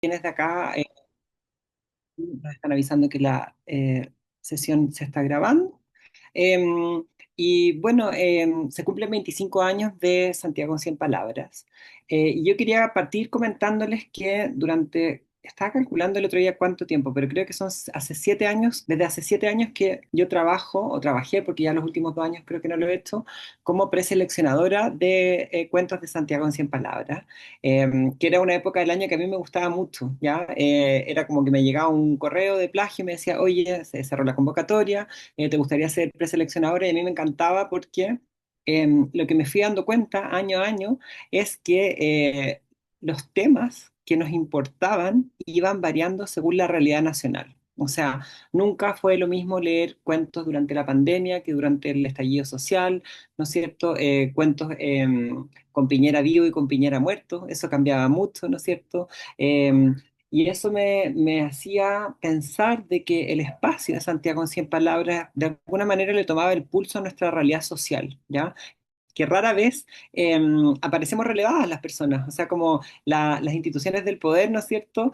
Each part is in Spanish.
quienes de acá nos están avisando que la sesión se está grabando. Em, y bueno, se cumplen 25 años de Santiago en 100 palabras. Y yo quería partir comentándoles que estaba calculando el otro día cuánto tiempo, pero creo que son hace 7 años, desde hace 7 años que yo trabajo, o trabajé, porque ya los últimos 2 años creo que no lo he hecho, como preseleccionadora de cuentos de Santiago en 100 palabras, que era una época del año que a mí me gustaba mucho, ¿ya? Era como que me llegaba un correo de plagio y me decía, oye, se cerró la convocatoria, ¿te gustaría ser preseleccionadora? Y a mí me encantaba porque lo que me fui dando cuenta año a año es que los temas que nos importaban iban variando según la realidad nacional. O sea, nunca fue lo mismo leer cuentos durante la pandemia que durante el estallido social, ¿no es cierto? Cuentos con Piñera vivo y con Piñera muerto, eso cambiaba mucho, ¿no es cierto? Y eso me hacía pensar de que el espacio de Santiago en 100 palabras de alguna manera le tomaba el pulso a nuestra realidad social, ¿ya? Que rara vez aparecemos relevadas las personas, o sea, como las instituciones del poder, ¿no es cierto?,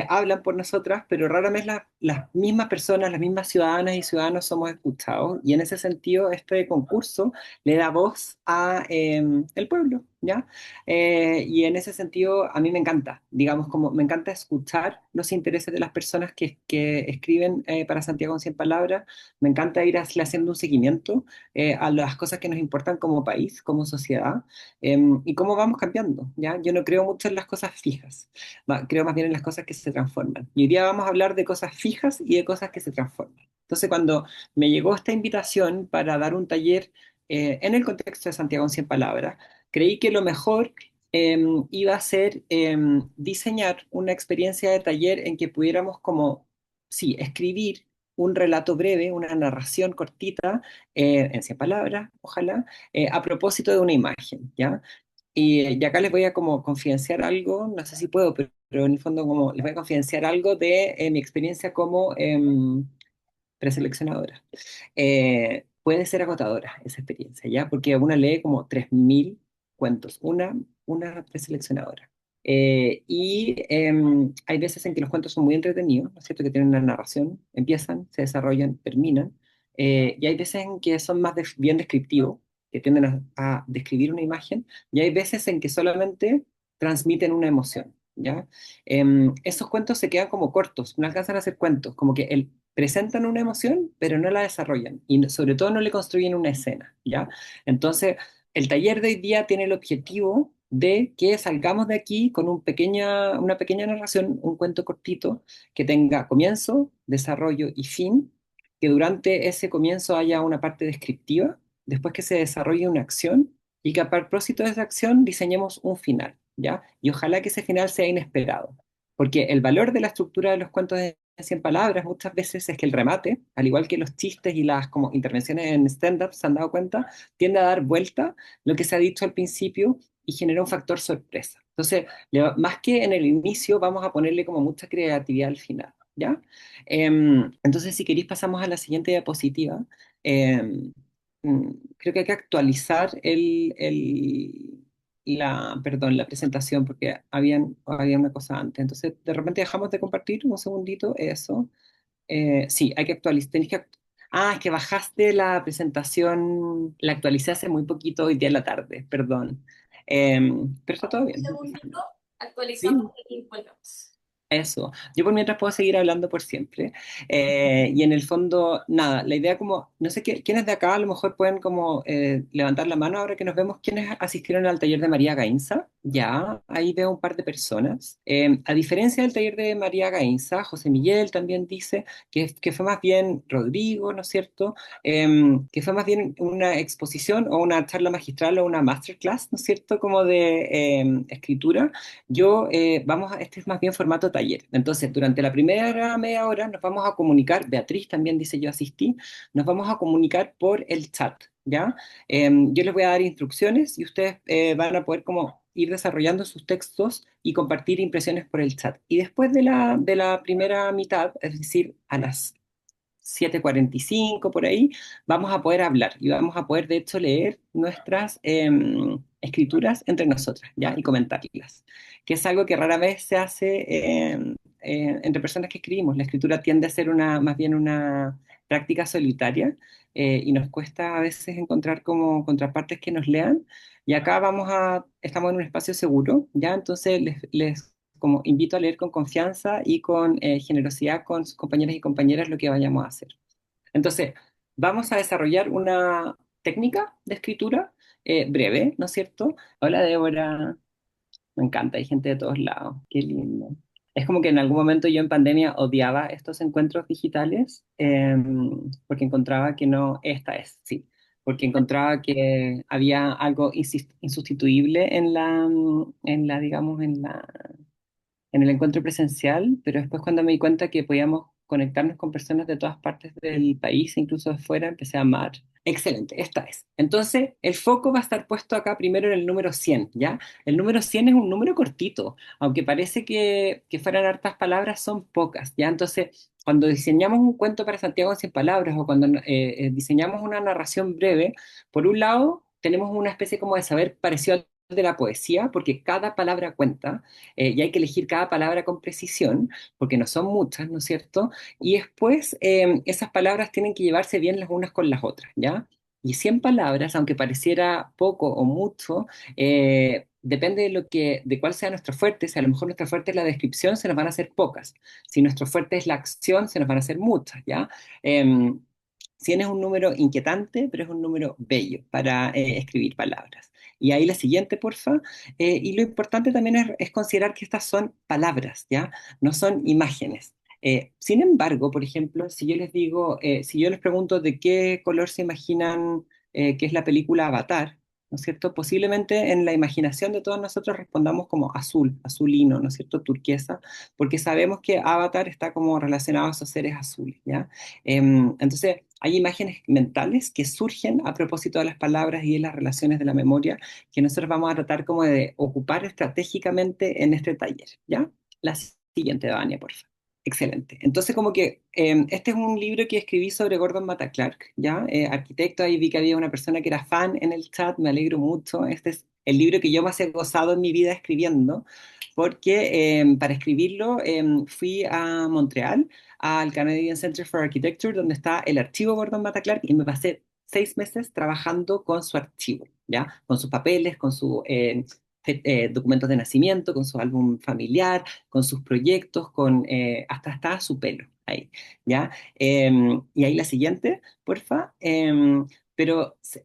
hablan por nosotras, pero rara vez las mismas personas, las mismas ciudadanas y ciudadanos somos escuchados, y en ese sentido este concurso le da voz a el pueblo, ¿ya? Y en ese sentido a mí me encanta, digamos, como me encanta escuchar los intereses de las personas que escriben para Santiago en 100 palabras, me encanta ir haciendo un seguimiento a las cosas que nos importan como país, como sociedad, y cómo vamos cambiando, ¿ya? Yo no creo mucho en las cosas fijas, creo más bien en las cosas que se transforman. Y hoy día vamos a hablar de cosas fijas y de cosas que se transforman. Entonces, cuando me llegó esta invitación para dar un taller en el contexto de Santiago en 100 palabras, creí que lo mejor iba a ser diseñar una experiencia de taller en que pudiéramos como, sí, escribir un relato breve, una narración cortita, en 100 palabras, ojalá, a propósito de una imagen, ¿ya? Y acá les voy a como confidenciar algo, no sé si puedo, pero en el fondo como les voy a confidenciar algo de mi experiencia como preseleccionadora. Puede ser agotadora esa experiencia, ¿ya? Porque una lee como 3.000 cuentos, una preseleccionadora. Hay veces en que los cuentos son muy entretenidos, ¿no es cierto? Que tienen una narración, empiezan, se desarrollan, terminan. Y hay veces en que son más bien descriptivos, que tienden a describir una imagen, y hay veces en que solamente transmiten una emoción, ¿ya? Esos cuentos se quedan como cortos, no alcanzan a ser cuentos, como que presentan una emoción, pero no la desarrollan y sobre todo no le construyen una escena, ¿ya? Entonces, el taller de hoy día tiene el objetivo de que salgamos de aquí con una pequeña narración, un cuento cortito que tenga comienzo, desarrollo y fin, que durante ese comienzo haya una parte descriptiva, después que se desarrolle una acción y que a propósito de esa acción diseñemos un final, ¿ya? Y ojalá que ese final sea inesperado, porque el valor de la estructura de los cuentos de 100 palabras muchas veces es que el remate, al igual que los chistes y las como intervenciones en stand-up, se han dado cuenta, tiende a dar vuelta lo que se ha dicho al principio y genera un factor sorpresa. Entonces, más que en el inicio, vamos a ponerle como mucha creatividad al final, ¿ya? Entonces, si queréis, pasamos a la siguiente diapositiva. Em, Creo que hay que actualizar perdón, la presentación porque había una cosa antes. Entonces, de repente dejamos de compartir un segundito eso. Sí, hay que actualizar. Es que bajaste la presentación, la actualicé hace muy poquito hoy día en la tarde, perdón. Pero está todo Un bien. segundito, actualizamos Sí, y volvemos. eso. Yo por mientras puedo seguir hablando por siempre. Y en el fondo, nada, la idea como, no sé quiénes de acá a lo mejor pueden como levantar la mano ahora que nos vemos quiénes asistieron al taller de María Gainza. Ya, ahí veo un par de personas. A diferencia del taller de María Gainza, José Miguel también dice que fue más bien Rodrigo, ¿no es cierto? Que fue más bien una exposición o una charla magistral o una masterclass, ¿no es cierto? Como de escritura. Este es más bien formato taller. Entonces, durante la primera media hora nos vamos a comunicar, Beatriz también dice yo asistí, nos vamos a comunicar por el chat, ¿ya? Yo les voy a dar instrucciones y ustedes van a poder como ir desarrollando sus textos y compartir impresiones por el chat. Y después de la primera mitad, es decir, a las 7:45 por ahí, vamos a poder hablar y vamos a poder, de hecho, leer nuestras escrituras entre nosotras, ¿ya? Y comentarlas, que es algo que rara vez se hace entre personas que escribimos. La escritura tiende a ser más bien una práctica solitaria y nos cuesta a veces encontrar como contrapartes que nos lean. Y acá estamos en un espacio seguro, ¿ya? Entonces les como invito a leer con confianza y con generosidad con sus compañeros y compañeras lo que vayamos a hacer. Entonces, vamos a desarrollar una técnica de escritura breve, ¿no es cierto? Hola, Débora. Me encanta, hay gente de todos lados. Qué lindo. Es como que en algún momento yo en pandemia odiaba estos encuentros digitales porque encontraba que no, esta es, sí, porque encontraba que había algo insustituible digamos, en el encuentro presencial, pero después cuando me di cuenta que podíamos conectarnos con personas de todas partes del país, incluso de fuera, empecé a amar. Excelente, esta es. Entonces, el foco va a estar puesto acá primero en el número 100, ¿ya? El número 100 es un número cortito, aunque parece que fueran hartas palabras, son pocas, ¿ya? Entonces, cuando diseñamos un cuento para Santiago en 100 palabras o cuando diseñamos una narración breve, por un lado, tenemos una especie como de saber parecido al de la poesía, porque cada palabra cuenta, y hay que elegir cada palabra con precisión, porque no son muchas, ¿no es cierto? Y después esas palabras tienen que llevarse bien las unas con las otras, ¿ya? Y 100 palabras, aunque pareciera poco o mucho, depende de cuál sea nuestro fuerte. Si a lo mejor nuestro fuerte es la descripción, se nos van a hacer pocas. Si nuestro fuerte es la acción, se nos van a hacer muchas, ¿ya? Em, 100 es un número inquietante, pero es un número bello para escribir palabras. Y ahí la siguiente, porfa. Y lo importante también es considerar que estas son palabras, ¿ya? No son imágenes. Sin embargo, por ejemplo, si yo les pregunto de qué color se imaginan que es la película Avatar, ¿no es cierto? Posiblemente en la imaginación de todos nosotros respondamos como azul, azulino, ¿no es cierto? Turquesa, porque sabemos que Avatar está como relacionado a esos seres azules, ¿ya? Entonces, hay imágenes mentales que surgen a propósito de las palabras y de las relaciones de la memoria que nosotros vamos a tratar como de ocupar estratégicamente en este taller, ¿ya? La siguiente, Dania, por favor. Excelente. Entonces, como que este es un libro que escribí sobre Gordon Matta Clark, ¿ya? Arquitecto, ahí vi que había una persona que era fan en el chat, me alegro mucho. Este es el libro que yo más he gozado en mi vida escribiendo, porque para escribirlo fui a Montreal, al Canadian Center for Architecture, donde está el archivo Gordon Matta Clark, y me pasé 6 meses trabajando con su archivo, ¿ya? Con sus papeles, con sus documentos de nacimiento, con su álbum familiar, con sus proyectos, hasta estaba su pelo ahí, ¿ya? Y ahí la siguiente, porfa.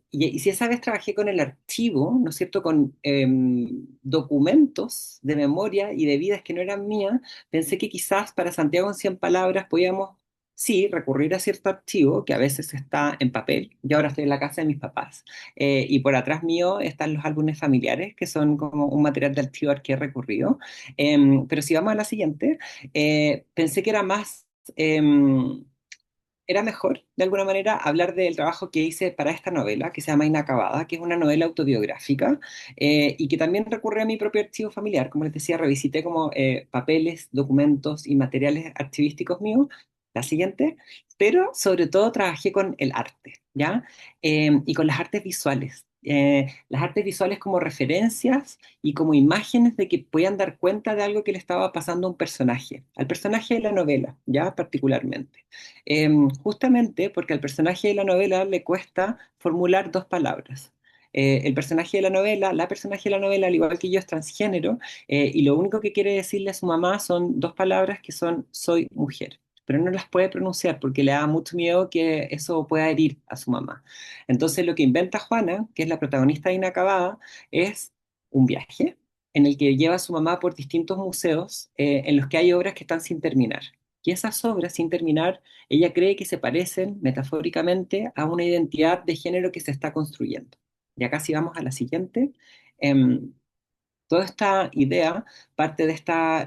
Y si esa vez trabajé con el archivo, ¿no es cierto? Con documentos de memoria y de vidas que no eran mías, pensé que quizás para Santiago en 100 palabras podíamos, sí, recurrir a cierto archivo que a veces está en papel. Yo ahora estoy en la casa de mis papás y por atrás mío están los álbumes familiares, que son como un material de archivo al que he recurrido. Pero si vamos a la siguiente, pensé que era mejor, de alguna manera, hablar del trabajo que hice para esta novela, que se llama Inacabada, que es una novela autobiográfica y que también recurre a mi propio archivo familiar. Como les decía, revisité como papeles, documentos y materiales archivísticos míos, la siguiente, pero sobre todo trabajé con el arte, ¿ya? Y con las artes visuales. Las artes visuales como referencias y como imágenes de que puedan dar cuenta de algo que le estaba pasando a un personaje, al personaje de la novela, ya particularmente. Justamente porque al personaje de la novela le cuesta formular dos palabras. El personaje de la novela, la personaje de la novela, al igual que yo, es transgénero, y lo único que quiere decirle a su mamá son dos palabras que son soy mujer, pero no las puede pronunciar porque le da mucho miedo que eso pueda herir a su mamá. Entonces lo que inventa Juana, que es la protagonista de Inacabada, es un viaje en el que lleva a su mamá por distintos museos en los que hay obras que están sin terminar. Y esas obras sin terminar ella cree que se parecen, metafóricamente, a una identidad de género que se está construyendo. Y acá si vamos a la siguiente, em, toda esta idea parte de esta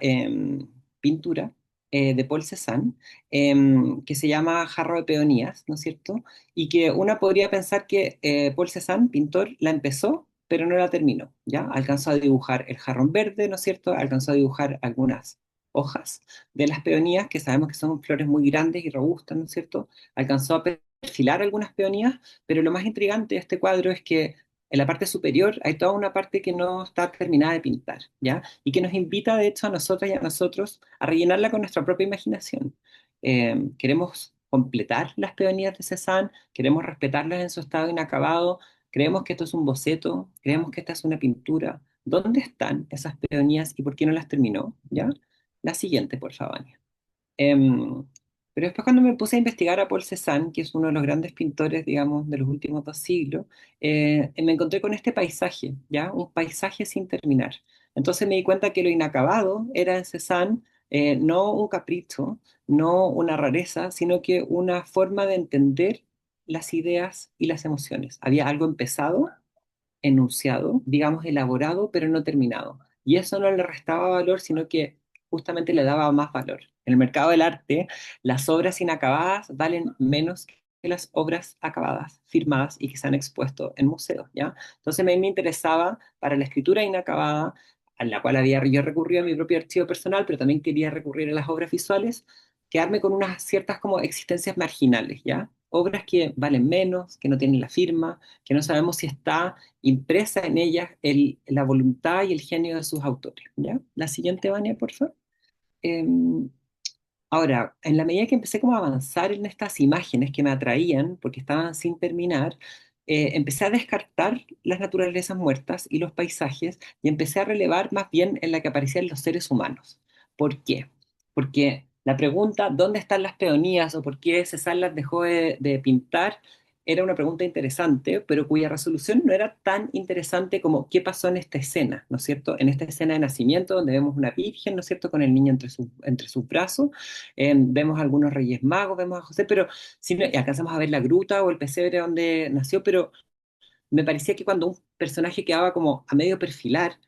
pintura de Paul Cézanne, que se llama Jarro de Peonías, ¿no es cierto? Y que una podría pensar que Paul Cézanne, pintor, la empezó, pero no la terminó, ¿ya? Alcanzó a dibujar el jarrón verde, ¿no es cierto? Alcanzó a dibujar algunas hojas de las peonías, que sabemos que son flores muy grandes y robustas, ¿no es cierto? Alcanzó a perfilar algunas peonías, pero lo más intrigante de este cuadro es que en la parte superior hay toda una parte que no está terminada de pintar, ¿ya? Y que nos invita, de hecho, a nosotras y a nosotros a rellenarla con nuestra propia imaginación. Queremos completar las peonías de Cézanne, queremos respetarlas en su estado inacabado, creemos que esto es un boceto, creemos que esta es una pintura. ¿Dónde están esas peonías y por qué no las terminó? ¿Ya? La siguiente, por favor. Em, pero después cuando me puse a investigar a Paul Cézanne, que es uno de los grandes pintores, digamos, de los últimos 2 siglos, me encontré con este paisaje, ¿ya? Un paisaje sin terminar. Entonces me di cuenta que lo inacabado era en Cézanne no un capricho, no una rareza, sino que una forma de entender las ideas y las emociones. Había algo empezado, enunciado, digamos, elaborado, pero no terminado. Y eso no le restaba valor, sino que justamente le daba más valor. En el mercado del arte, las obras inacabadas valen menos que las obras acabadas, firmadas y que se han expuesto en museos, ¿ya? Entonces a mí me interesaba para la escritura inacabada, a la cual había yo recurrido a mi propio archivo personal, pero también quería recurrir a las obras visuales, quedarme con unas ciertas como existencias marginales, ¿ya? Obras que valen menos, que no tienen la firma, que no sabemos si está impresa en ellas la voluntad y el genio de sus autores, ¿ya? La siguiente, Vania, por favor. Em, Ahora, en la medida que empecé como a avanzar en estas imágenes que me atraían, porque estaban sin terminar, empecé a descartar las naturalezas muertas y los paisajes y empecé a relevar más bien en la que aparecían los seres humanos. ¿Por qué? Porque la pregunta, ¿dónde están las peonías o por qué César las dejó de pintar? Era una pregunta interesante, pero cuya resolución no era tan interesante como qué pasó en esta escena, ¿no es cierto? En esta escena de nacimiento, donde vemos una virgen, ¿no es cierto?, con el niño entre sus brazos, vemos algunos reyes magos, vemos a José, pero si no, y alcanzamos a ver la gruta o el pesebre donde nació, pero me parecía que cuando un personaje quedaba como a medio perfilar,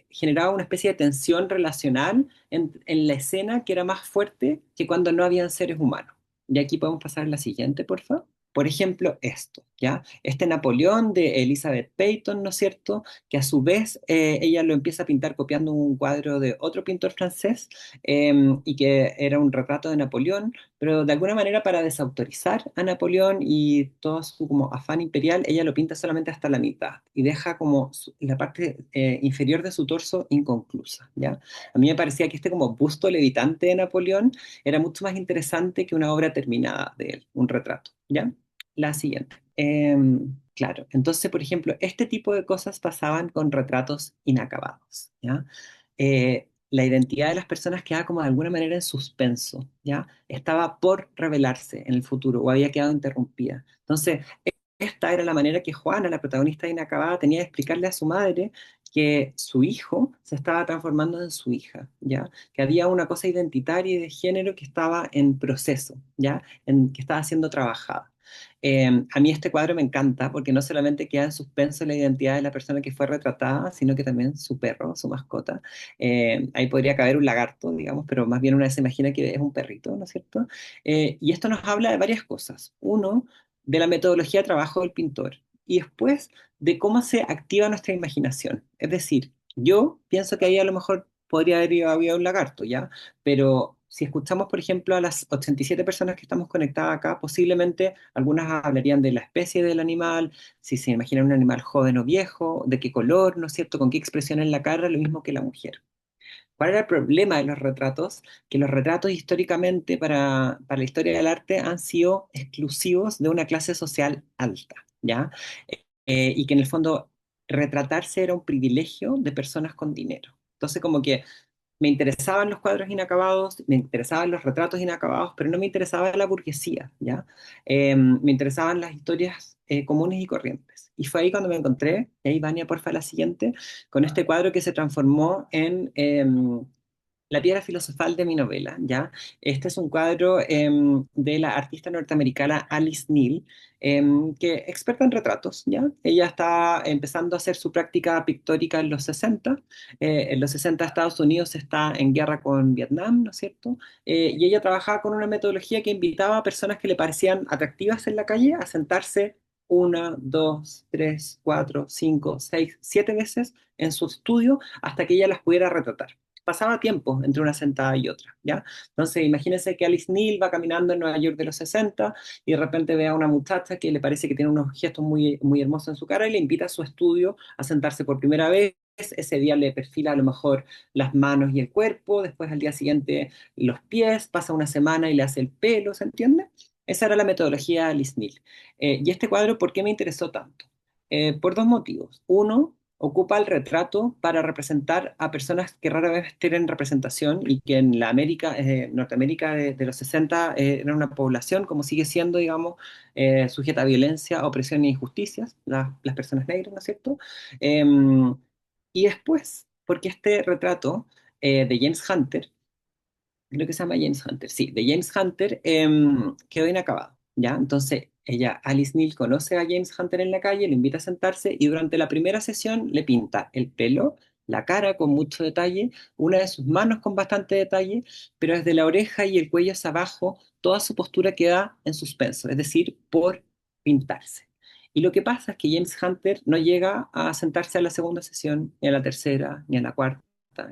generaba una especie de tensión relacional en la escena que era más fuerte que cuando no habían seres humanos. Y aquí podemos pasar a la siguiente, por favor. Por ejemplo, esto, ¿ya? Este Napoleón de Elizabeth Peyton, ¿no es cierto? Que a su vez ella lo empieza a pintar copiando un cuadro de otro pintor francés y que era un retrato de Napoleón, pero de alguna manera para desautorizar a Napoleón y todo su como afán imperial, ella lo pinta solamente hasta la mitad y deja como la parte inferior de su torso inconclusa, ¿ya? A mí me parecía que este como busto levitante de Napoleón era mucho más interesante que una obra terminada de él, un retrato, ¿ya? La siguiente. Claro, entonces, por ejemplo, este tipo de cosas pasaban con retratos inacabados, ¿ya? La identidad de las personas quedaba como de alguna manera en suspenso, ¿ya? Estaba por revelarse en el futuro o había quedado interrumpida. Entonces, esta era la manera que Juana, la protagonista de Inacabada, tenía de explicarle a su madre que su hijo se estaba transformando en su hija, ¿ya? Que había una cosa identitaria y de género que estaba en proceso, ¿ya? Que estaba siendo trabajada. A mí este cuadro me encanta porque no solamente queda en suspenso la identidad de la persona que fue retratada, sino que también su perro, su mascota. Ahí podría caber un lagarto, digamos, pero más bien una se imagina que es un perrito, ¿no es cierto? Y esto nos habla de varias cosas. Uno, de la metodología de trabajo del pintor y después de cómo se activa nuestra imaginación. Es decir, yo pienso que ahí a lo mejor podría haber habido un lagarto, ¿ya? Pero si escuchamos, por ejemplo, a las 87 personas que estamos conectadas acá, posiblemente algunas hablarían de la especie del animal, si se imaginan un animal joven o viejo, de qué color, ¿no es cierto?, con qué expresión en la cara, lo mismo que la mujer. ¿Cuál era el problema de los retratos? Que los retratos históricamente para la historia del arte han sido exclusivos de una clase social alta, ¿ya? Y que en el fondo retratarse era un privilegio de personas con dinero. Entonces como que me interesaban los cuadros inacabados, me interesaban los retratos inacabados, pero no me interesaba la burguesía, ¿ya? Me interesaban las historias comunes y corrientes. Y fue ahí cuando me encontré, y ahí Vania, porfa, la siguiente, con este cuadro que se transformó en la piedra filosofal de mi novela, ¿ya? Este es un cuadro de la artista norteamericana Alice Neal, que experta en retratos, ¿ya? Ella está empezando a hacer su práctica pictórica en los 60. En los 60 Estados Unidos está en guerra con Vietnam, ¿no es cierto? Y ella trabajaba con una metodología que invitaba a personas que le parecían atractivas en la calle a sentarse una, dos, tres, cuatro, cinco, seis, 7 veces en su estudio hasta que ella las pudiera retratar. pasaba tiempo entre una sentada y otra, ¿ya? Entonces, imagínense que Alice Neal va caminando en Nueva York de los 60 y de repente ve a una muchacha que le parece que tiene unos gestos muy, muy hermosos en su cara y le invita a su estudio a sentarse por primera vez. Ese día le perfila a lo mejor las manos y el cuerpo, después al día siguiente los pies, pasa una semana y le hace el pelo, ¿se entiende? Esa era la metodología de Alice Neal. Y este cuadro, ¿por qué me interesó tanto? Por dos motivos. Uno, ocupa el retrato para representar a personas que rara vez tienen representación y que en la América, Norteamérica de los 60 era una población, como sigue siendo, digamos, sujeta a violencia, opresión e injusticias, las personas negras, ¿no es cierto? Y después, porque este retrato de James Hunter, creo que se llama James Hunter, sí, de James Hunter, quedó inacabado, ¿ya? Entonces, Alice Neal conoce a James Hunter en la calle, le invita a sentarse y durante la primera sesión le pinta el pelo, la cara con mucho detalle, una de sus manos con bastante detalle, pero desde la oreja y el cuello hacia abajo, toda su postura queda en suspenso, es decir, por pintarse. Y lo que pasa es que James Hunter no llega a sentarse a la segunda sesión, ni a la tercera, ni a la cuarta,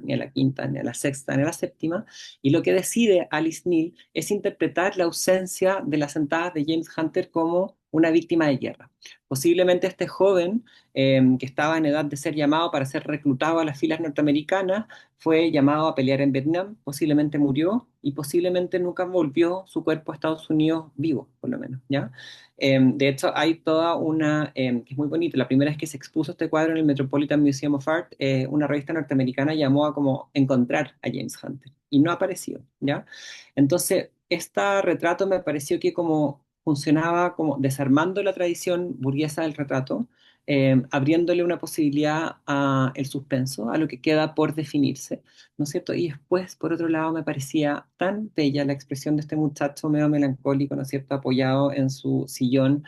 ni a la quinta, ni a la sexta, ni a la séptima, y lo que decide Alice Neal es interpretar la ausencia de las sentadas de James Hunter como una víctima de guerra. Posiblemente este joven, que estaba en edad de ser llamado para ser reclutado a las filas norteamericanas, fue llamado a pelear en Vietnam, posiblemente murió y posiblemente nunca volvió su cuerpo a Estados Unidos vivo, por lo menos, ¿ya? De hecho, hay toda una, que es muy bonito, la primera vez que se expuso este cuadro en el Metropolitan Museum of Art, una revista norteamericana llamó a como encontrar a James Hunter y no apareció, ¿ya? Entonces, este retrato me pareció que como funcionaba como desarmando la tradición burguesa del retrato, abriéndole una posibilidad a el suspenso, a lo que queda por definirse, ¿no es cierto? Y después, por otro lado, me parecía tan bella la expresión de este muchacho medio melancólico, ¿no es cierto?, apoyado en su sillón,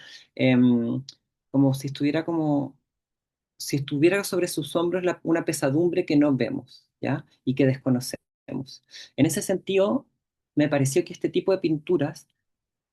como si estuviera como si estuviera sobre sus hombros una pesadumbre que no vemos, ¿ya? Y que desconocemos. En ese sentido, me pareció que este tipo de pinturas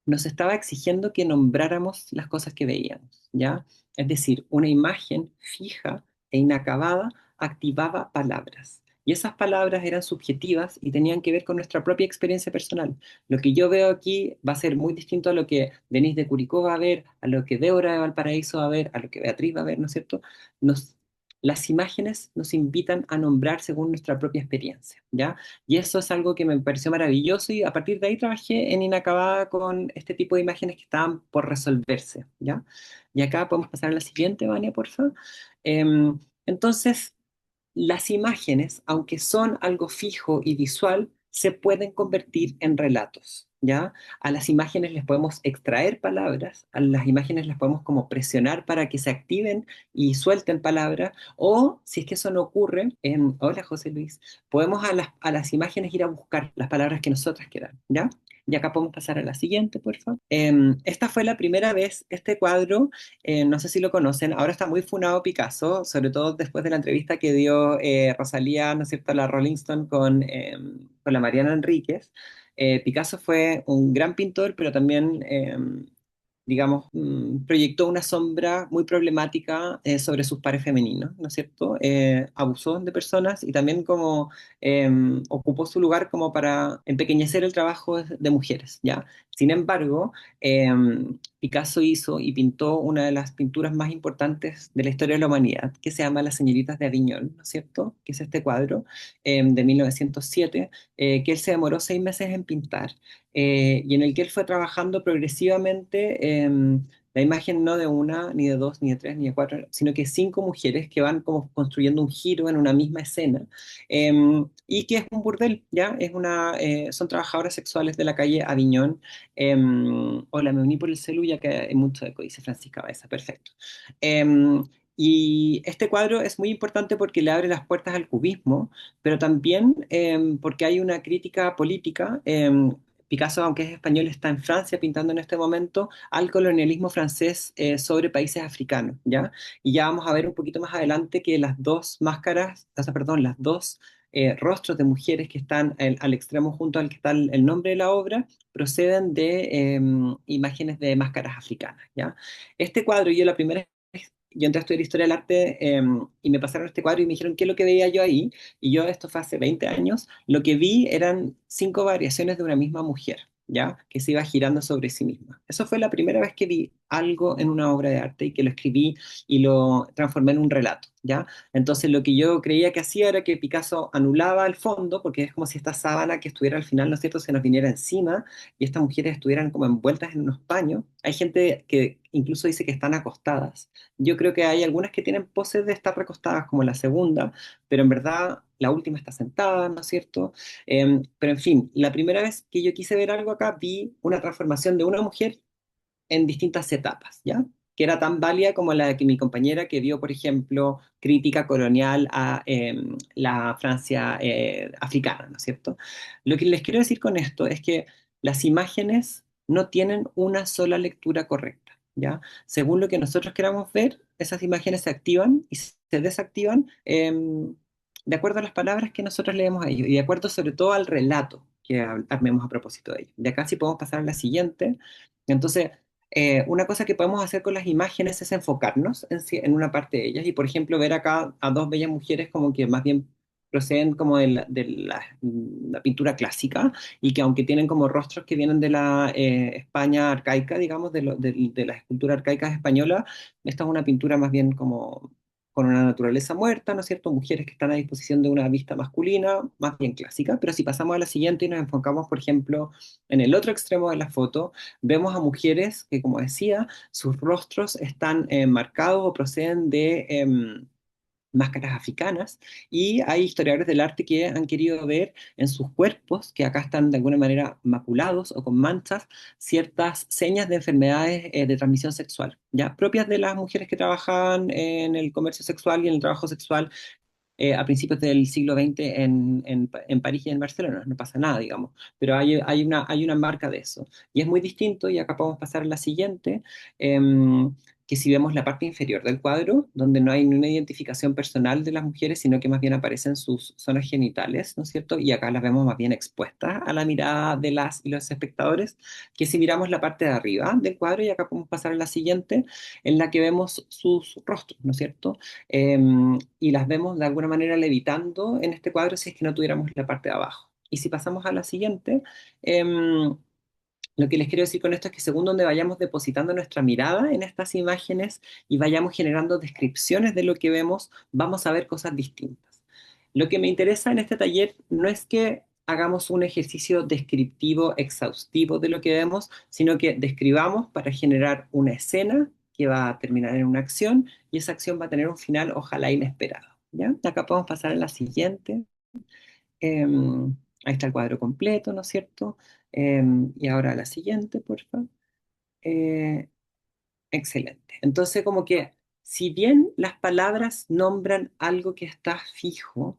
nos estaba exigiendo que nombráramos las cosas que veíamos, ¿ya? Es decir, una imagen fija e inacabada activaba palabras. Y esas palabras eran subjetivas y tenían que ver con nuestra propia experiencia personal. Lo que yo veo aquí va a ser muy distinto a lo que Denise de Curicó va a ver, a lo que Débora de Valparaíso va a ver, a lo que Beatriz va a ver, ¿no es cierto? Nos, las imágenes nos invitan a nombrar según nuestra propia experiencia, ¿ya? Y eso es algo que me pareció maravilloso y a partir de ahí trabajé en Inacabada con este tipo de imágenes que estaban por resolverse, ¿ya? Y acá podemos pasar a la siguiente, Vania, por favor. Entonces, las imágenes, aunque son algo fijo y visual, se pueden convertir en relatos, ¿ya? A las imágenes les podemos extraer palabras, a las imágenes les podemos como presionar para que se activen y suelten palabras, o si es que eso no ocurre, hola José Luis, podemos a las imágenes ir a buscar las palabras que nosotras queramos, ¿ya? Y acá podemos pasar a la siguiente, por favor. Esta fue la primera vez, este cuadro, no sé si lo conocen, ahora está muy funado Picasso, sobre todo después de la entrevista que dio Rosalía, ¿no es cierto?, a la Rolling Stone con la Mariana Enríquez. Picasso fue un gran pintor, pero también digamos, proyectó una sombra muy problemática sobre sus pares femeninos, ¿no es cierto? Abusó de personas y también como ocupó su lugar como para empequeñecer el trabajo de mujeres, ¿ya? Sin embargo, eh, Picasso hizo y pintó una de las pinturas más importantes de la historia de la humanidad, que se llama Las señoritas de Aviñón, ¿no es cierto? Que es este cuadro de 1907, que él se demoró 6 meses en pintar y en el que él fue trabajando progresivamente la imagen no de una, ni de dos, ni de tres, ni de cuatro, sino que 5 mujeres que van como construyendo un giro en una misma escena eh, y que es un burdel, ¿ya? Son trabajadoras sexuales de la calle Aviñón. Hola, me uní por el celu ya que hay mucho eco, dice Francisca Baeza, perfecto. Y este cuadro es muy importante porque le abre las puertas al cubismo, pero también porque hay una crítica política. Picasso, aunque es español, está en Francia pintando en este momento al colonialismo francés sobre países africanos, ¿ya? Y ya vamos a ver un poquito más adelante que las dos máscaras, o sea, perdón, las dos rostros de mujeres que están al extremo junto al que está el nombre de la obra, proceden de imágenes de máscaras africanas, ¿ya? Este cuadro, yo la primera yo entré a estudiar historia del arte y me pasaron este cuadro y me dijeron qué es lo que veía yo ahí. Y yo, esto fue hace 20 años, lo que vi eran 5 variaciones de una misma mujer, ¿ya? Que se iba girando sobre sí misma. Eso fue la primera vez que vi algo en una obra de arte y que lo escribí y lo transformé en un relato, ¿ya? Entonces lo que yo creía que hacía era que Picasso anulaba el fondo, porque es como si esta sábana que estuviera al final, ¿no es cierto?, se nos viniera encima y estas mujeres estuvieran como envueltas en unos paños. Hay gente que incluso dice que están acostadas. Yo creo que hay algunas que tienen poses de estar recostadas, como la segunda, pero en verdad la última está sentada, ¿no es cierto? Pero en fin, la primera vez que yo quise ver algo acá, vi una transformación de una mujer en distintas etapas, ¿ya? Que era tan válida como la que mi compañera que vio, por ejemplo, crítica colonial a la Francia africana, ¿no es cierto? Lo que les quiero decir con esto es que las imágenes no tienen una sola lectura correcta, ¿ya? Según lo que nosotros queramos ver, esas imágenes se activan y se desactivan de acuerdo a las palabras que nosotros leemos a ellos y de acuerdo sobre todo al relato que armemos a propósito de ellos. De acá sí podemos pasar a la siguiente. Entonces, una cosa que podemos hacer con las imágenes es enfocarnos en una parte de ellas y, por ejemplo, ver acá a dos bellas mujeres como que más bien proceden como la pintura clásica y que aunque tienen como rostros que vienen de la España arcaica, digamos, de la escultura arcaica española, esta es una pintura más bien como con una naturaleza muerta, ¿no es cierto? Mujeres que están a disposición de una vista masculina, más bien clásica, pero si pasamos a la siguiente y nos enfocamos, por ejemplo, en el otro extremo de la foto, vemos a mujeres que, como decía, sus rostros están marcados o proceden de máscaras africanas y hay historiadores del arte que han querido ver en sus cuerpos, que acá están de alguna manera maculados o con manchas, ciertas señas de enfermedades de transmisión sexual, ya propias de las mujeres que trabajaban en el comercio sexual y en el trabajo sexual a principios del siglo XX en París y en Barcelona, no pasa nada, digamos, pero hay una marca de eso. Y es muy distinto, y acá podemos pasar a la siguiente, que si vemos la parte inferior del cuadro, donde no hay ni una identificación personal de las mujeres, sino que más bien aparecen sus zonas genitales, ¿no es cierto? Y acá las vemos más bien expuestas a la mirada de las y los espectadores, que si miramos la parte de arriba del cuadro, y acá podemos pasar a la siguiente, en la que vemos sus rostros, ¿no es cierto? Y las vemos de alguna manera levitando en este cuadro si es que no tuviéramos la parte de abajo. Y si pasamos a la siguiente, lo que les quiero decir con esto es que según donde vayamos depositando nuestra mirada en estas imágenes y vayamos generando descripciones de lo que vemos, vamos a ver cosas distintas. Lo que me interesa en este taller no es que hagamos un ejercicio descriptivo exhaustivo de lo que vemos, sino que describamos para generar una escena que va a terminar en una acción y esa acción va a tener un final ojalá inesperado. ¿Ya? Acá podemos pasar a la siguiente. Ahí está el cuadro completo, ¿no es cierto? Y ahora la siguiente, por favor. Eh, Excelente. Entonces, como que si bien las palabras nombran algo que está fijo,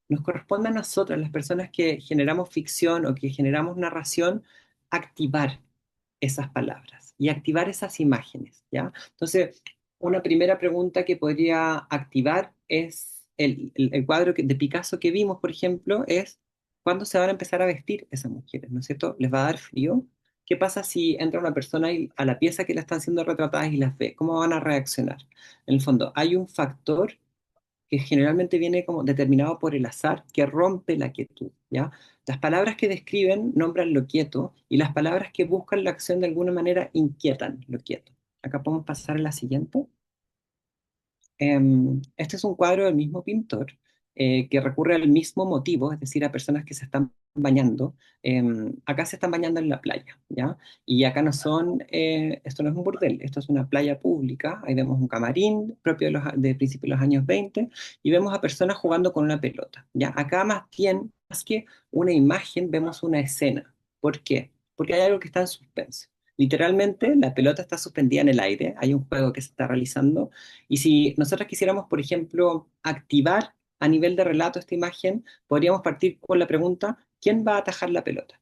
nos corresponde a nosotras, las personas que generamos ficción o que generamos narración, activar esas palabras y activar esas imágenes, ¿ya? Entonces, una primera pregunta que podría activar es el cuadro de Picasso que vimos, por ejemplo, es ¿cuándo se van a empezar a vestir esas mujeres? ¿No es cierto? ¿Les va a dar frío? ¿Qué pasa si entra una persona a la pieza que la están siendo retratadas y las ve? ¿Cómo van a reaccionar? En el fondo, hay un factor que generalmente viene como determinado por el azar, que rompe la quietud, ¿ya? Las palabras que describen nombran lo quieto y las palabras que buscan la acción de alguna manera inquietan lo quieto. Acá podemos pasar a la siguiente. Este es un cuadro del mismo pintor que recurre al mismo motivo, es decir, a personas que se están bañando. Acá se están bañando en la playa, ¿ya? Y acá no son, esto no es un burdel, esto es una playa pública. Ahí vemos un camarín propio de principios de los años 20 y vemos a personas jugando con una pelota, ¿ya? Acá más bien, más que una imagen, vemos una escena. ¿Por qué? Porque hay algo que está en suspenso. Literalmente, la pelota está suspendida en el aire, hay un juego que se está realizando y si nosotros quisiéramos, por ejemplo, activar a nivel de relato esta imagen, podríamos partir con la pregunta, ¿quién va a atajar la pelota?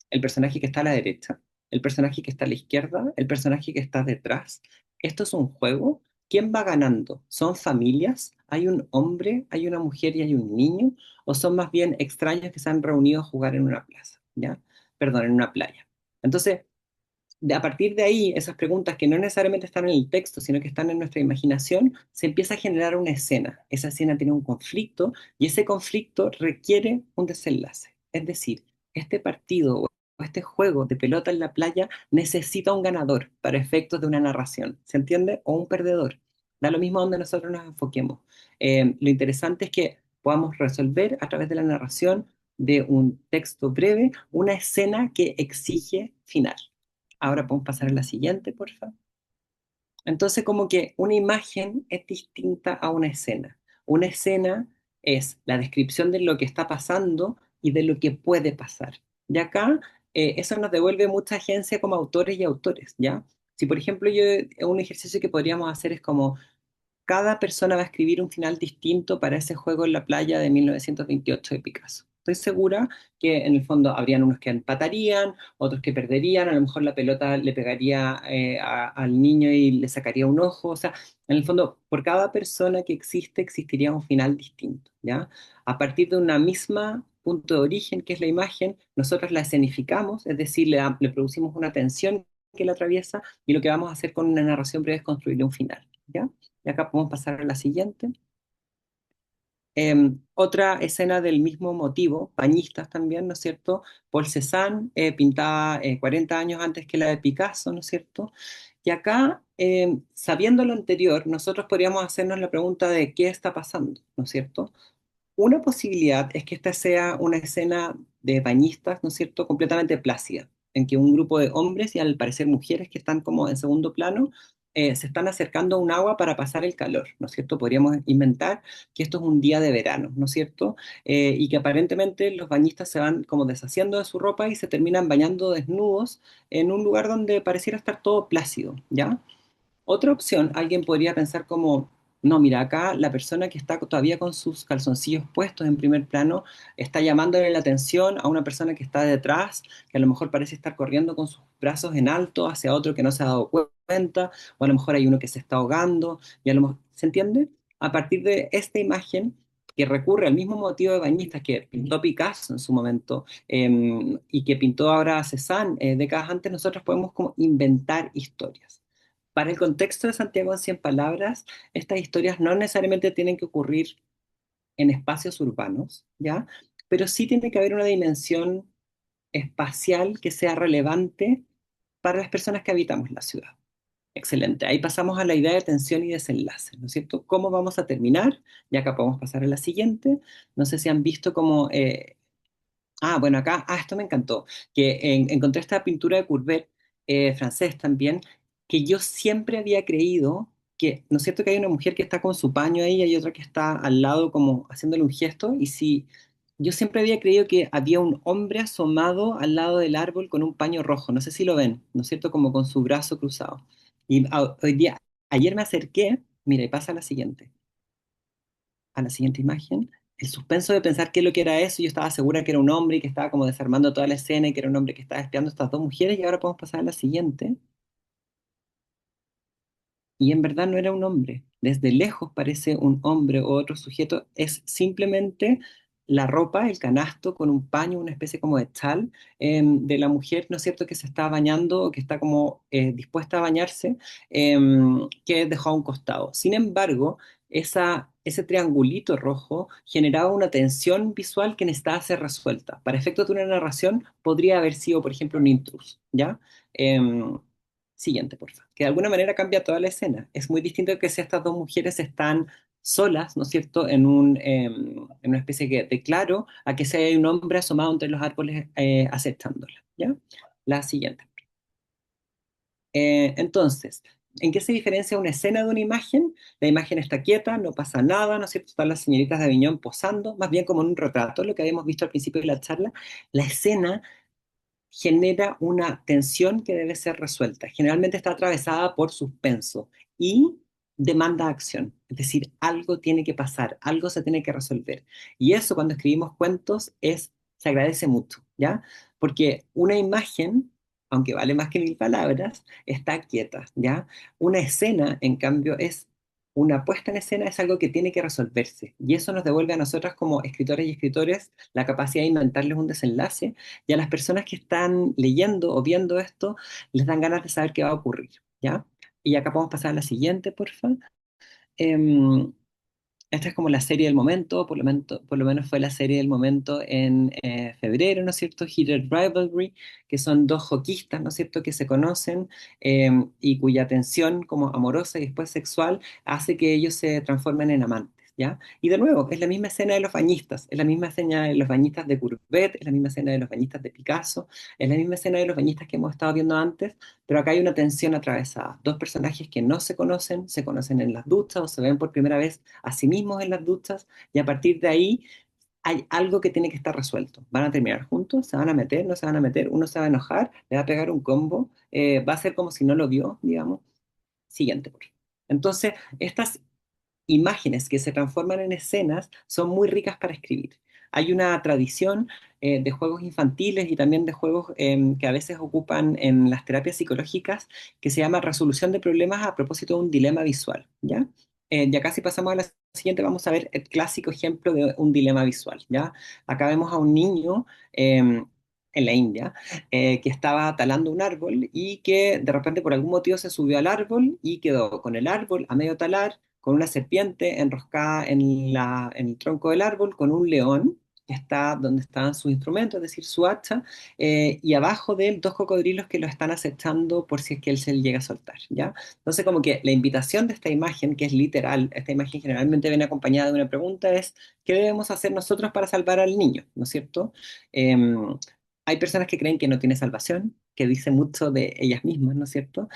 ¿El personaje que está a la derecha? ¿El personaje que está a la izquierda? ¿El personaje que está detrás? ¿Esto es un juego? ¿Quién va ganando? ¿Son familias? ¿Hay un hombre, hay una mujer y hay un niño? ¿O son más bien extraños que se han reunido a jugar en una plaza? ¿Ya? Perdón, en una playa. Entonces, a partir de ahí, esas preguntas que no necesariamente están en el texto, sino que están en nuestra imaginación, se empieza a generar una escena. Esa escena tiene un conflicto y ese conflicto requiere un desenlace. Es decir, este partido o este juego de pelota en la playa necesita un ganador para efectos de una narración, ¿se entiende? O un perdedor. Da lo mismo donde nosotros nos enfoquemos. Lo interesante es que podamos resolver a través de la narración de un texto breve una escena que exige final. Ahora podemos pasar a la siguiente, por favor. Entonces, como que una imagen es distinta a una escena. Una escena es la descripción de lo que está pasando y de lo que puede pasar. Y acá, eso nos devuelve mucha agencia como autores y autores, ¿ya? Si, por ejemplo, un ejercicio que podríamos hacer es como cada persona va a escribir un final distinto para ese juego en la playa de 1928 de Picasso. Estoy segura que en el fondo habrían unos que empatarían, otros que perderían, a lo mejor la pelota le pegaría al niño y le sacaría un ojo, o sea, en el fondo, por cada persona que existe, existiría un final distinto, ¿ya? A partir de una misma punto de origen, que es la imagen, nosotros la escenificamos, es decir, le producimos una tensión que la atraviesa y lo que vamos a hacer con una narración breve es construirle un final, ¿ya? Y acá podemos pasar a la siguiente. Otra escena del mismo motivo, bañistas también, ¿no es cierto? Paul Cézanne pintaba 40 años antes que la de Picasso, ¿no es cierto? Y acá, sabiendo lo anterior, nosotros podríamos hacernos la pregunta de qué está pasando, ¿no es cierto? Una posibilidad es que esta sea una escena de bañistas, ¿no es cierto?, completamente plácida, en que un grupo de hombres y al parecer mujeres que están como en segundo plano se están acercando a un agua para pasar el calor, ¿no es cierto? Podríamos inventar que esto es un día de verano, ¿no es cierto? Y que aparentemente los bañistas se van como deshaciendo de su ropa y se terminan bañando desnudos en un lugar donde pareciera estar todo plácido, ¿ya? Otra opción, alguien podría pensar como, no, mira, acá la persona que está todavía con sus calzoncillos puestos en primer plano está llamándole la atención a una persona que está detrás, que a lo mejor parece estar corriendo con sus brazos en alto hacia otro que no se ha dado cuenta, o a lo mejor hay uno que se está ahogando, y a lo mejor, ¿se entiende? A partir de esta imagen que recurre al mismo motivo de bañistas que pintó Picasso en su momento y que pintó ahora Cézanne décadas antes, nosotros podemos como inventar historias. Para el contexto de Santiago en 100 palabras, estas historias no necesariamente tienen que ocurrir en espacios urbanos, ¿ya? Pero sí tiene que haber una dimensión espacial que sea relevante para las personas que habitamos la ciudad. Excelente. Ahí pasamos a la idea de tensión y desenlace, ¿no es cierto? ¿Cómo vamos a terminar? Y acá podemos pasar a la siguiente. No sé si han visto cómo bueno, acá, esto me encantó, que encontré esta pintura de Courbet, francés también, que yo siempre había creído que, ¿no es cierto que hay una mujer que está con su paño ahí y hay otra que está al lado como haciéndole un gesto? Y si yo siempre había creído que había un hombre asomado al lado del árbol con un paño rojo, no sé si lo ven, ¿no es cierto? Como con su brazo cruzado. Y hoy día, ayer me acerqué, mira, y pasa a la siguiente imagen, el suspenso de pensar qué es lo que era eso, yo estaba segura que era un hombre y que estaba como desarmando toda la escena y que era un hombre que estaba espiando a estas dos mujeres y ahora podemos pasar a la siguiente. Y en verdad no era un hombre. Desde lejos parece un hombre o otro sujeto. Es simplemente la ropa, el canasto con un paño, una especie como de chal de la mujer, ¿no es cierto?, que se está bañando o que está como dispuesta a bañarse, que dejó a un costado. Sin embargo, ese triangulito rojo generaba una tensión visual que necesitaba ser resuelta. Para efectos de una narración, podría haber sido, por ejemplo, un intrus, ¿ya? Em, Siguiente, por favor. Que de alguna manera cambia toda la escena. Es muy distinto que si estas dos mujeres están solas, ¿no es cierto?, en una especie de claro, a que si hay un hombre asomado entre los árboles acechándola, ¿ya? La siguiente. Entonces, ¿en qué se diferencia una escena de una imagen? La imagen está quieta, no pasa nada, ¿no es cierto? Están las señoritas de Aviñón posando, más bien como en un retrato, lo que habíamos visto al principio de la charla. La escena genera una tensión que debe ser resuelta. Generalmente está atravesada por suspenso y demanda acción. Es decir, algo tiene que pasar, algo se tiene que resolver. Y eso cuando escribimos cuentos se agradece mucho, ¿ya? Porque una imagen, aunque vale más que 1000 palabras, está quieta, ¿ya? Una escena, en cambio, es una puesta en escena es algo que tiene que resolverse. Y eso nos devuelve a nosotras como escritores y escritores la capacidad de inventarles un desenlace. Y a las personas que están leyendo o viendo esto, les dan ganas de saber qué va a ocurrir. ¿Ya? Y acá podemos pasar a la siguiente, por favor. Esta es como la serie del momento, por lo menos fue la serie del momento en febrero, ¿no es cierto? Heated Rivalry, que son dos hockeyistas, ¿no es cierto?, que se conocen y cuya tensión como amorosa y después sexual hace que ellos se transformen en amantes, ¿ya? Y de nuevo, es la misma escena de los bañistas, es la misma escena de los bañistas de Courbet, es la misma escena de los bañistas de Picasso, es la misma escena de los bañistas que hemos estado viendo antes, pero acá hay una tensión atravesada. Dos personajes que no se conocen en las duchas o se ven por primera vez a sí mismos en las duchas y a partir de ahí hay algo que tiene que estar resuelto. ¿Van a terminar juntos? ¿Se van a meter? ¿No se van a meter? ¿Uno se va a enojar? ¿Le va a pegar un combo? ¿Va a ser como si no lo vio, digamos? Siguiente, por favor. Entonces, estas imágenes que se transforman en escenas son muy ricas para escribir. Hay una tradición de juegos infantiles y también de juegos que a veces ocupan en las terapias psicológicas que se llama resolución de problemas a propósito de un dilema visual, ¿ya? Ya casi pasamos a la siguiente, vamos a ver el clásico ejemplo de un dilema visual, ¿ya? Acá vemos a un niño en la India que estaba talando un árbol y que de repente por algún motivo se subió al árbol y quedó con el árbol a medio talar con una serpiente enroscada en el tronco del árbol, con un león que está donde están sus instrumentos, es decir, su hacha, y abajo de él dos cocodrilos que lo están acechando por si es que él se llega a soltar, ¿ya? Entonces, como que la invitación de esta imagen, que es literal, esta imagen generalmente viene acompañada de una pregunta, es, ¿qué debemos hacer nosotros para salvar al niño? ¿No es cierto? Hay personas que creen que no tiene salvación, que dice mucho de ellas mismas, ¿no es cierto?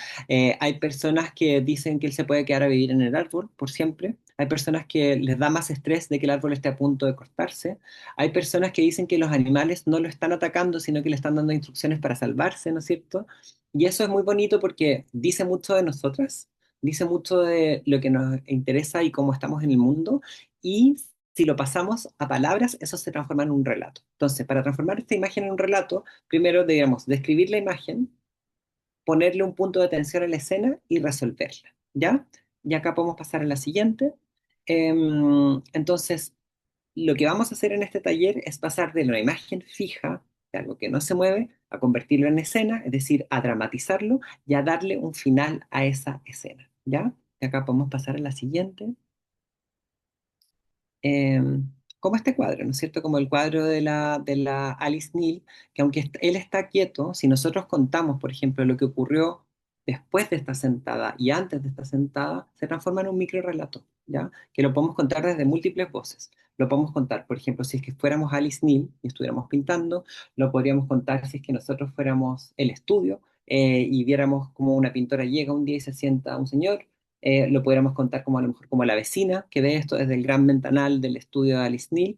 Hay personas que dicen que él se puede quedar a vivir en el árbol por siempre. Hay personas que les da más estrés de que el árbol esté a punto de cortarse. Hay personas que dicen que los animales no lo están atacando, sino que le están dando instrucciones para salvarse, ¿no es cierto? Y eso es muy bonito porque dice mucho de nosotras, dice mucho de lo que nos interesa y cómo estamos en el mundo. Y si lo pasamos a palabras, eso se transforma en un relato. Entonces, para transformar esta imagen en un relato, primero debemos describir la imagen, ponerle un punto de atención a la escena y resolverla, ¿ya? Y acá podemos pasar a la siguiente. Entonces, lo que vamos a hacer en este taller es pasar de una imagen fija, de algo que no se mueve, a convertirlo en escena, es decir, a dramatizarlo y a darle un final a esa escena, ¿ya? Y acá podemos pasar a la siguiente eh, como este cuadro, ¿no es cierto? Como el cuadro de la Alice Neal, que aunque él está quieto, si nosotros contamos, por ejemplo, lo que ocurrió después de esta sentada y antes de esta sentada, se transforma en un micro relato, ¿ya? Que lo podemos contar desde múltiples voces. Lo podemos contar, por ejemplo, si es que fuéramos Alice Neal y estuviéramos pintando, lo podríamos contar si es que nosotros fuéramos el estudio y viéramos como una pintora llega un día y se sienta un señor lo pudiéramos contar como a lo mejor como la vecina que ve esto desde el gran ventanal del estudio de Alice Neal,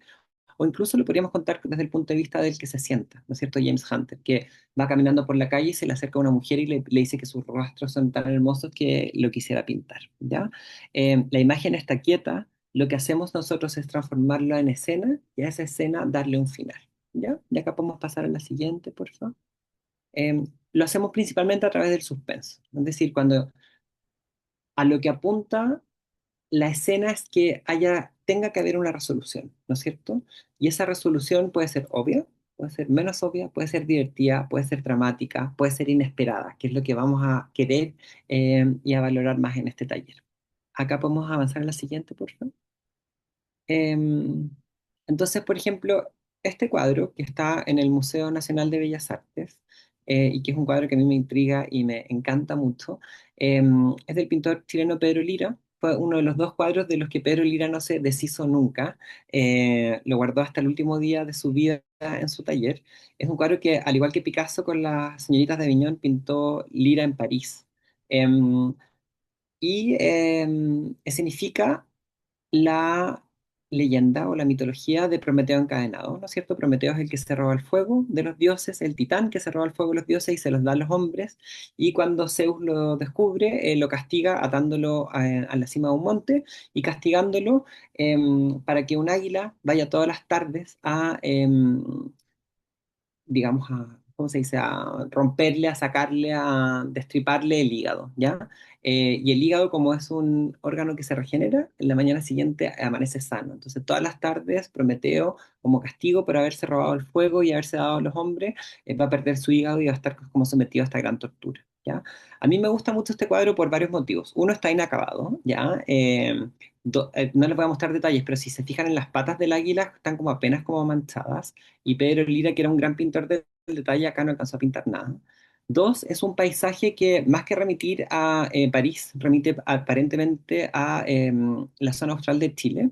o incluso lo podríamos contar desde el punto de vista del que se sienta, ¿no es cierto? James Hunter, que va caminando por la calle y se le acerca a una mujer y le dice que sus rostros son tan hermosos que lo quisiera pintar, ¿ya? La imagen está quieta, lo que hacemos nosotros es transformarlo en escena y a esa escena darle un final, ¿ya? Y acá podemos pasar a la siguiente, por favor. Lo hacemos principalmente a través del suspenso, es decir, cuando a lo que apunta la escena es que tenga que haber una resolución, ¿no es cierto? Y esa resolución puede ser obvia, puede ser menos obvia, puede ser divertida, puede ser dramática, puede ser inesperada, que es lo que vamos a querer y a valorar más en este taller. Acá podemos avanzar a la siguiente, por favor. Em, entonces, por ejemplo, este cuadro que está en el Museo Nacional de Bellas Artes y que es un cuadro que a mí me intriga y me encanta mucho, es del pintor chileno Pedro Lira. Fue uno de los dos cuadros de los que Pedro Lira no se deshizo nunca. Lo guardó hasta el último día de su vida en su taller. Es un cuadro que, al igual que Picasso con las señoritas de Aviñón, pintó Lira en París. Em, Significa la leyenda o la mitología de Prometeo encadenado, ¿no es cierto? Prometeo es el que se roba el fuego de los dioses, el titán que se roba el fuego de los dioses y se los da a los hombres, y cuando Zeus lo descubre, lo castiga atándolo a la cima de un monte y castigándolo para que un águila vaya todas las tardes a, digamos, ¿cómo se dice? A romperle, a sacarle, a destriparle el hígado, ¿ya? Y el hígado, como es un órgano que se regenera, en la mañana siguiente amanece sano. Entonces, todas las tardes, Prometeo, como castigo por haberse robado el fuego y haberse dado a los hombres, va a perder su hígado y va a estar como sometido a esta gran tortura, ¿ya? A mí me gusta mucho este cuadro por varios motivos. Uno, está inacabado, ¿ya? No les voy a mostrar detalles, pero si se fijan en las patas del águila, están como apenas como manchadas. Y Pedro Lira, que era un gran pintor del detalle, acá no alcanzó a pintar nada. Dos, es un paisaje que más que remitir a París, remite aparentemente a la zona austral de Chile.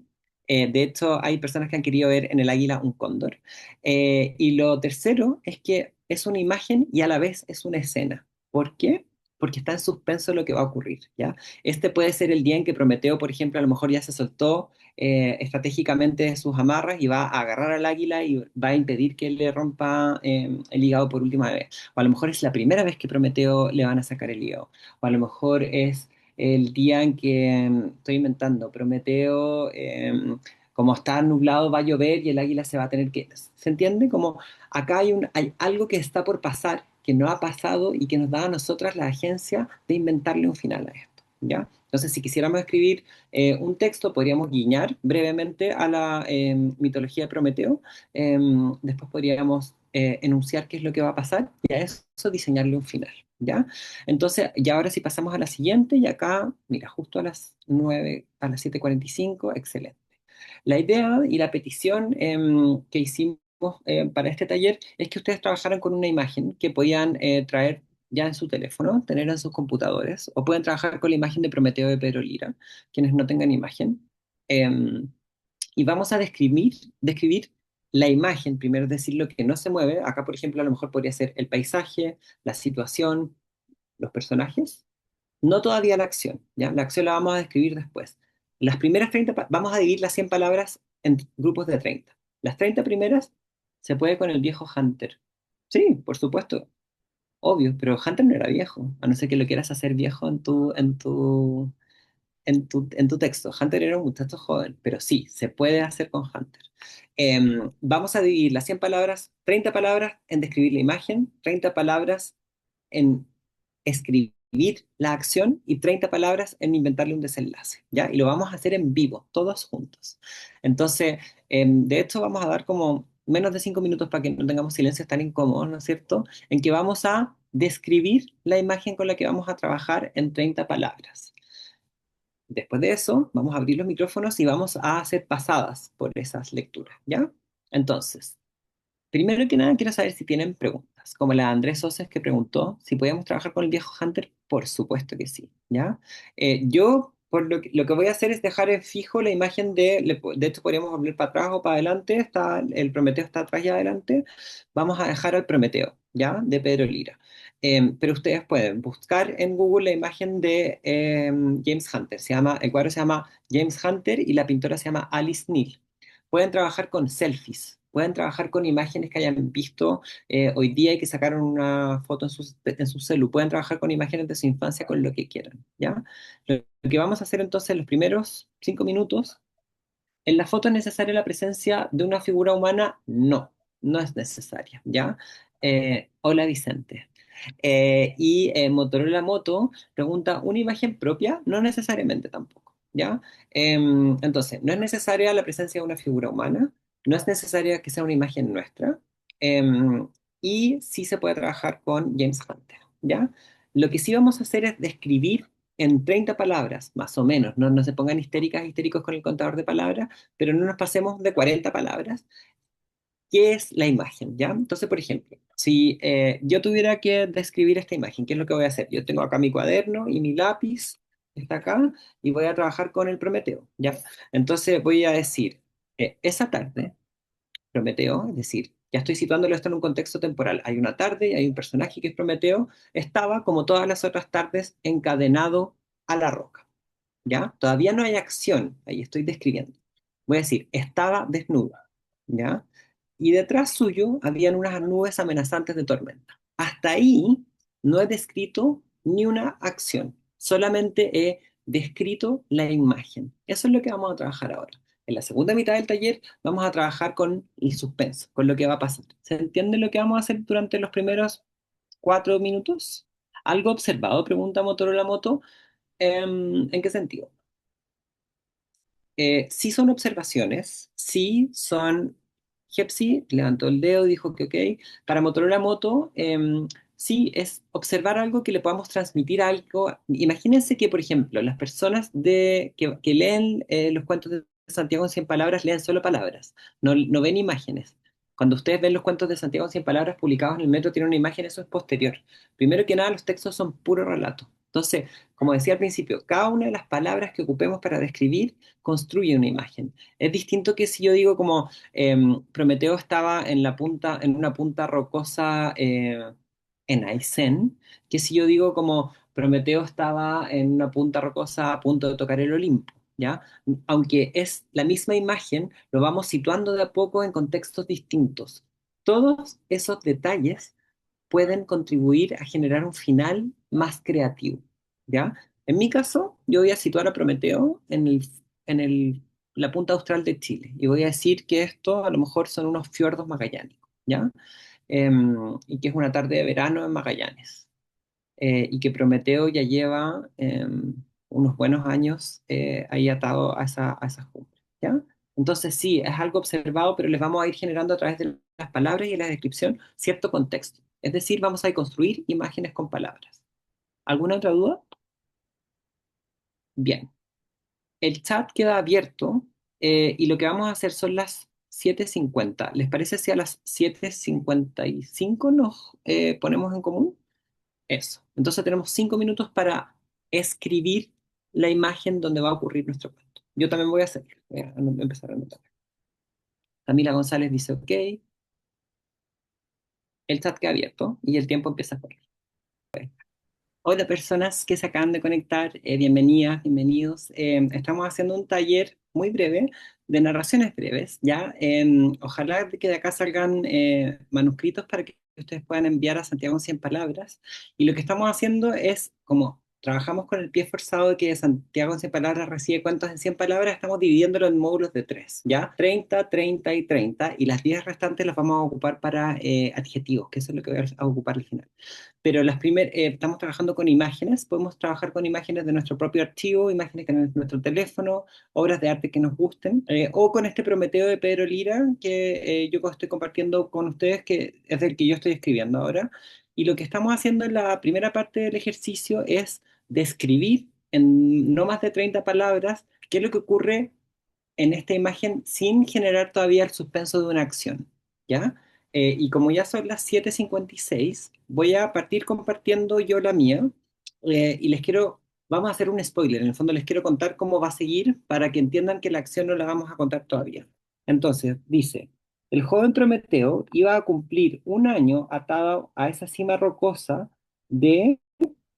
De hecho, hay personas que han querido ver en el águila un cóndor. Y lo tercero es que es una imagen y a la vez es una escena. ¿Por qué? Porque está en suspenso lo que va a ocurrir, ¿ya? Este puede ser el día en que Prometeo, por ejemplo, a lo mejor ya se soltó estratégicamente de sus amarras y va a agarrar al águila y va a impedir que le rompa el hígado por última vez. O a lo mejor es la primera vez que Prometeo le van a sacar el hígado. O a lo mejor es el día en que, estoy inventando, Prometeo, como está nublado, va a llover y el águila se va a tener que... ¿Se entiende? Como acá hay algo que está por pasar, que no ha pasado y que nos da a nosotras la agencia de inventarle un final a esto, ¿ya? Entonces, si quisiéramos escribir un texto, podríamos guiñar brevemente a la mitología de Prometeo, después podríamos enunciar qué es lo que va a pasar y a eso diseñarle un final, ¿ya? Entonces, ya ahora sí pasamos a la siguiente y acá, mira, justo a las 9, a las 7:45, excelente. La idea y la petición que hicimos para este taller es que ustedes trabajaran con una imagen que podían traer ya en su teléfono, tener en sus computadores, o pueden trabajar con la imagen de Prometeo de Pedro Lira, quienes no tengan imagen. Em, y vamos a describir la imagen, primero es decir, lo que no se mueve. Acá, por ejemplo, a lo mejor podría ser el paisaje, la situación, los personajes, no todavía la acción, ¿ya? La acción la vamos a describir después. Las primeras 30, vamos a dividir las 100 palabras en grupos de 30. Las 30 primeras se puede con el viejo Hunter. Sí, por supuesto, obvio, pero Hunter no era viejo, a no ser que lo quieras hacer viejo en tu texto. Hunter era un muchacho joven, pero sí, se puede hacer con Hunter. Vamos a dividir las 100 palabras, 30 palabras en describir la imagen, 30 palabras en escribir la acción y 30 palabras en inventarle un desenlace, ¿ya? Y lo vamos a hacer en vivo, todos juntos. Entonces, de hecho, vamos a dar como menos de 5 minutos para que no tengamos silencios tan incómodos, ¿no es cierto? En que vamos a describir la imagen con la que vamos a trabajar en 30 palabras. Después de eso, vamos a abrir los micrófonos y vamos a hacer pasadas por esas lecturas, ¿ya? Entonces, primero que nada, quiero saber si tienen preguntas, como la de Andrés Soces que preguntó si podíamos trabajar con el viejo Hunter. Por supuesto que sí, ¿ya? Yo, por lo que voy a hacer es dejar en fijo la imagen de hecho podríamos volver para atrás o para adelante, el Prometeo está atrás y adelante, vamos a dejar al Prometeo, ¿ya? De Pedro Lira. Pero ustedes pueden buscar en Google la imagen de James Hunter, el cuadro se llama James Hunter y la pintora se llama Alice Neal. Pueden trabajar con selfies, pueden trabajar con imágenes que hayan visto hoy día y que sacaron una foto en su celu, pueden trabajar con imágenes de su infancia, con lo que quieran, ¿ya? Lo que vamos a hacer entonces en los primeros 5 minutos, ¿en la foto es necesaria la presencia de una figura humana? No, no es necesaria, ¿ya? Hola Vicente. Motorola Moto pregunta, ¿una imagen propia? No necesariamente tampoco, ¿ya? Entonces, no es necesaria la presencia de una figura humana, no es necesaria que sea una imagen nuestra, em, y sí se puede trabajar con James Hunter, ¿ya? Lo que sí vamos a hacer es describir en 30 palabras, más o menos, no se pongan histéricas, histéricos con el contador de palabras, pero no nos pasemos de 40 palabras. ¿Qué es la imagen? ¿Ya? Entonces, por ejemplo, si yo tuviera que describir esta imagen, ¿qué es lo que voy a hacer? Yo tengo acá mi cuaderno y mi lápiz está acá y voy a trabajar con el Prometeo, ¿ya? Entonces voy a decir, esa tarde, Prometeo, es decir, ya estoy situándolo esto en un contexto temporal. Hay una tarde y hay un personaje que es Prometeo, estaba, como todas las otras tardes, encadenado a la roca. ¿Ya? Todavía no hay acción, ahí estoy describiendo. Voy a decir, estaba desnuda, ¿ya? Y detrás suyo habían unas nubes amenazantes de tormenta. Hasta ahí no he descrito ni una acción, solamente he descrito la imagen. Eso es lo que vamos a trabajar ahora. En la segunda mitad del taller vamos a trabajar con el suspenso, con lo que va a pasar. ¿Se entiende lo que vamos a hacer durante los primeros 4 minutos? ¿Algo observado? Pregunta Motorola Moto. ¿En qué sentido? Sí son observaciones, sí son... Hepsi levantó el dedo y dijo que ok. Para Motorola Moto, sí es observar algo que le podamos transmitir algo. Imagínense que, por ejemplo, las personas que leen los cuentos de Santiago en 100 palabras leen solo palabras, no ven imágenes. Cuando ustedes ven los cuentos de Santiago en 100 palabras publicados en el metro, tienen una imagen, eso es posterior. Primero que nada, los textos son puro relato. Entonces, como decía al principio, cada una de las palabras que ocupemos para describir construye una imagen. Es distinto que si yo digo como Prometeo estaba en la punta, en una punta rocosa en Aysén, que si yo digo como Prometeo estaba en una punta rocosa a punto de tocar el Olimpo, ¿ya? Aunque es la misma imagen, lo vamos situando de a poco en contextos distintos. Todos esos detalles pueden contribuir a generar un final más creativo, ¿ya? En mi caso, yo voy a situar a Prometeo la punta austral de Chile y voy a decir que esto a lo mejor son unos fiordos magallánicos, ¿ya? Y que es una tarde de verano en Magallanes. Y que Prometeo ya lleva unos buenos años ahí atado a esa cumbre, ¿ya? Entonces sí, es algo observado, pero les vamos a ir generando a través de las palabras y la descripción cierto contexto. Es decir, vamos a construir imágenes con palabras. ¿Alguna otra duda? Bien. El chat queda abierto y lo que vamos a hacer son las 7:50. ¿Les parece si a las 7:55 nos ponemos en común? Eso. Entonces tenemos 5 minutos para escribir la imagen donde va a ocurrir nuestro cuento. Yo también voy a hacerlo. Voy a empezar a anotar. Camila González dice ok. El chat queda abierto y el tiempo empieza a correr. Hola personas que se acaban de conectar, bienvenidas, bienvenidos. Estamos haciendo un taller muy breve de narraciones breves, ¿ya? Ojalá que de acá salgan manuscritos para que ustedes puedan enviar a Santiago en 100 palabras. Y lo que estamos haciendo es, como trabajamos con el pie forzado de que Santiago en 100 palabras recibe cuentos en 100 palabras, estamos dividiéndolo en módulos de 3, ¿ya? 30, 30 y 30, y las 10 restantes las vamos a ocupar para adjetivos, que eso es lo que voy a ocupar al final. Pero estamos trabajando con imágenes, podemos trabajar con imágenes de nuestro propio archivo, imágenes que en nuestro teléfono, obras de arte que nos gusten, o con este Prometeo de Pedro Lira que yo estoy compartiendo con ustedes, que es del que yo estoy escribiendo ahora. Y lo que estamos haciendo en la primera parte del ejercicio es describir en no más de 30 palabras qué es lo que ocurre en esta imagen sin generar todavía el suspenso de una acción, ¿ya? Y como ya son las 7:56, voy a partir compartiendo yo la mía y vamos a hacer un spoiler, en el fondo les quiero contar cómo va a seguir para que entiendan que la acción no la vamos a contar todavía. Entonces, dice, el joven Prometeo iba a cumplir un año atado a esa cima rocosa de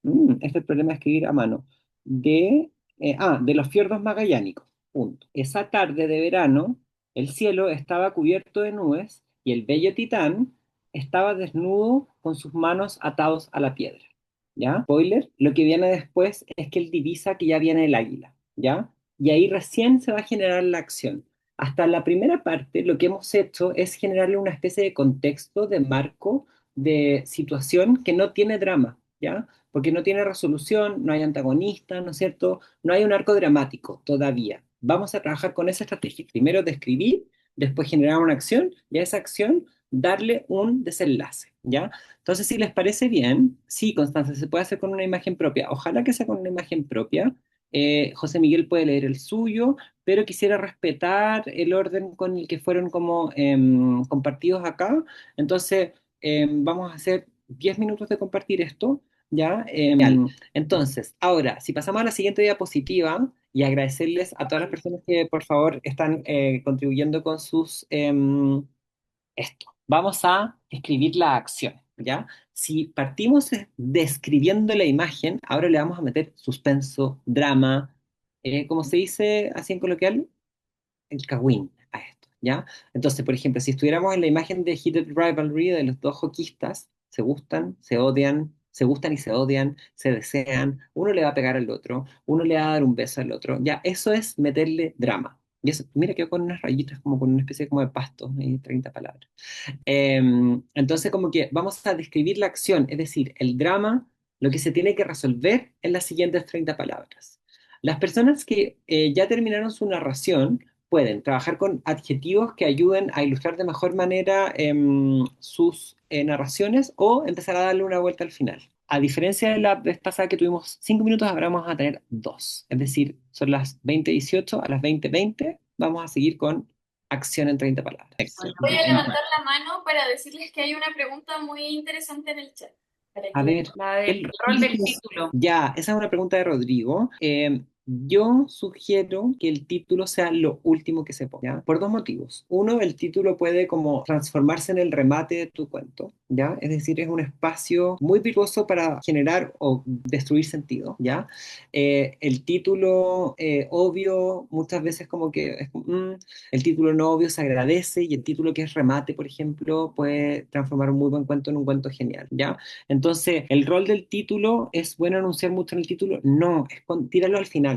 este es el problema de escribir a mano. De los fiordos magallánicos. Punto. Esa tarde de verano, el cielo estaba cubierto de nubes y el bello Titán estaba desnudo con sus manos atados a la piedra. ¿Ya? Spoiler, lo que viene después es que él divisa que ya viene el águila. ¿Ya? Y ahí recién se va a generar la acción. Hasta la primera parte, lo que hemos hecho es generarle una especie de contexto, de marco, de situación que no tiene drama. ¿Ya? Porque no tiene resolución, no hay antagonista, ¿no es cierto? No hay un arco dramático todavía. Vamos a trabajar con esa estrategia. Primero describir, después generar una acción y a esa acción darle un desenlace, ¿ya? Entonces, si les parece bien, sí, Constanza, se puede hacer con una imagen propia. Ojalá que sea con una imagen propia. José Miguel puede leer el suyo, pero quisiera respetar el orden con el que fueron como compartidos acá. Entonces, vamos a hacer 10 minutos de compartir esto. ¿Ya? Entonces, ahora, si pasamos a la siguiente diapositiva y agradecerles a todas las personas que por favor están contribuyendo con esto. Vamos a escribir la acción, ¿ya? Si partimos describiendo la imagen, ahora le vamos a meter suspenso, drama, como se dice así en coloquial, el cagüín a esto, ¿ya? Entonces, por ejemplo, si estuviéramos en la imagen de Heated Rivalry de los dos hockeyistas, se gustan, se odian, se gustan y se odian, se desean, uno le va a pegar al otro, uno le va a dar un beso al otro, ya, eso es meterle drama, Y eso, mira, quedó con unas rayitas, como con una especie como de pasto, 30 palabras. Entonces, como que vamos a describir la acción, es decir, el drama, lo que se tiene que resolver en las siguientes 30 palabras. Las personas que ya terminaron su narración pueden trabajar con adjetivos que ayuden a ilustrar de mejor manera sus narraciones o empezar a darle una vuelta al final. A diferencia de la vez pasada que tuvimos 5 minutos, ahora vamos a tener 2. Es decir, son las 20:18, a las 20:20 vamos a seguir con acción en 30 palabras. Voy a levantar la mano para decirles que hay una pregunta muy interesante en el chat. Para A que... ver, La del rol del título. ya, esa es una pregunta de Rodrigo. Yo sugiero que el título sea lo último que se ponga, ¿ya? Por dos motivos. Uno, el título puede como transformarse en el remate de tu cuento, ¿ya? Es decir, es un espacio muy virtuoso para generar o destruir sentido, ¿ya? El título obvio muchas veces como que es como, el título no obvio se agradece y el título que es remate, por ejemplo, puede transformar un muy buen cuento en un cuento genial, ¿ya? Entonces, el rol del título es bueno anunciar mucho en el título, no, es tíralo al final.